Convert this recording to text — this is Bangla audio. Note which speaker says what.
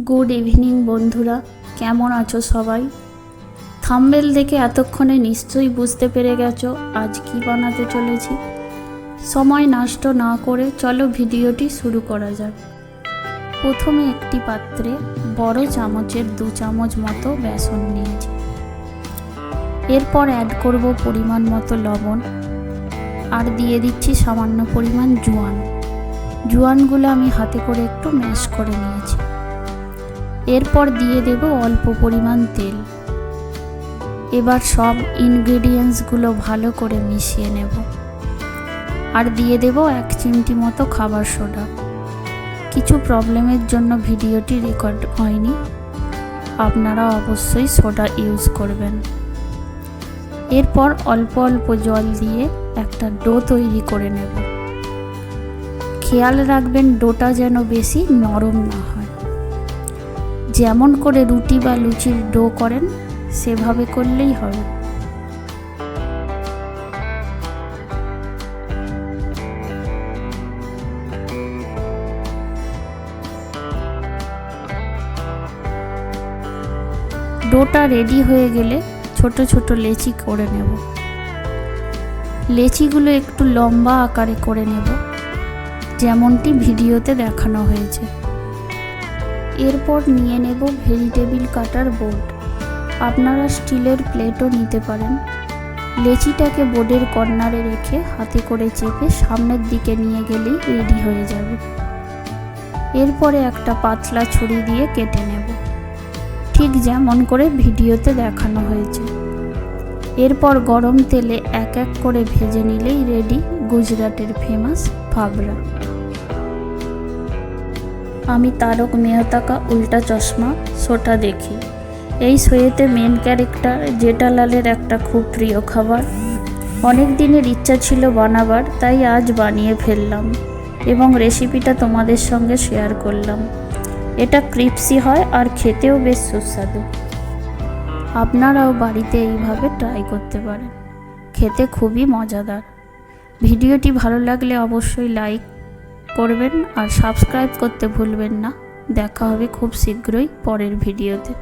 Speaker 1: গুড ইভিনিং বন্ধুরা, কেমন আছো সবাই? থাম্বনেল দেখে এতক্ষণে নিশ্চয়ই বুঝতে পেরে গেছো আজ কি বানাতে চলেছি। সময় নষ্ট না করে চলো ভিডিওটি শুরু করা যাক। প্রথমে একটি পাত্রে বড় চামচের 2 চামচ মতো বেসন নিয়েছি। এরপর অ্যাড করব পরিমাণ মতো লবণ আর দিয়ে দিচ্ছি সামান্য পরিমাণ জোয়ানগুলো আমি হাতে করে একটু ম্যাশ করে নিয়েছি। এরপর দিয়ে দেব অল্প পরিমাণ তেল। এবার সব ইনগ্রেডিয়েন্টসগুলো ভালো করে মিশিয়ে নেব আর দিয়ে দেব 1 চিমটি মতো খাবার সোডা। কিছু প্রবলেমের জন্য ভিডিওটি রেকর্ড হয়নি, আপনারা অবশ্যই সোডা ইউজ করবেন। এরপর অল্প অল্প জল দিয়ে একটা ডো তৈরি করে নেব। খেয়াল রাখবেন ডোটা যেন বেশি নরম না হয়। যেমন করে রুটি বা লুচির ডো করেন সেভাবে করলেই হবে। ডোটা রেডি হয়ে গেলে ছোট ছোট লেচি করে নেব। লেচিগুলো একটু লম্বা আকারে করে নেব, যেমনটি ভিডিওতে দেখানো হয়েছে। এরপর নিয়ে নেব ভেজিটেবিল কাটার বোর্ড। আপনারা স্টিলের প্লেটও নিতে পারেন। লেচিটাকে বোর্ডের কর্নারে রেখে হাতে করে চেপে সামনের দিকে নিয়ে গেলেই রেডি হয়ে যাবে। এরপরে একটা পাতলা ছুরি দিয়ে কেটে নেব, ঠিক যেমন করে ভিডিওতে দেখানো হয়েছে। এরপর গরম তেলে এক এক করে ভেজে নিলেই রেডি গুজরাটের ফেমাস ফাবড়া। আমি তারক মেহতা কা উল্টা চশমা শোটা দেখি, এই শোয়েতে মেন ক্যারেক্টার জেঠালালের একটা খুব প্রিয় খাবার। অনেক দিনের ইচ্ছা ছিল বানাবার, তাই আজ বানিয়ে ফেললাম এবং রেসিপিটা তোমাদের সঙ্গে শেয়ার করলাম। এটা ক্রিপসি হয় আর খেতেও বেশ সুস্বাদু। আপনারাও বাড়িতে এইভাবে ট্রাই করতে পারেন, খেতে খুবই মজাদার। ভিডিওটি ভালো লাগলে অবশ্যই লাইক করবেন আর সাবস্ক্রাইব করতে ভুলবেন না। দেখা হবে খুব শীঘ্রই পরের ভিডিওতে।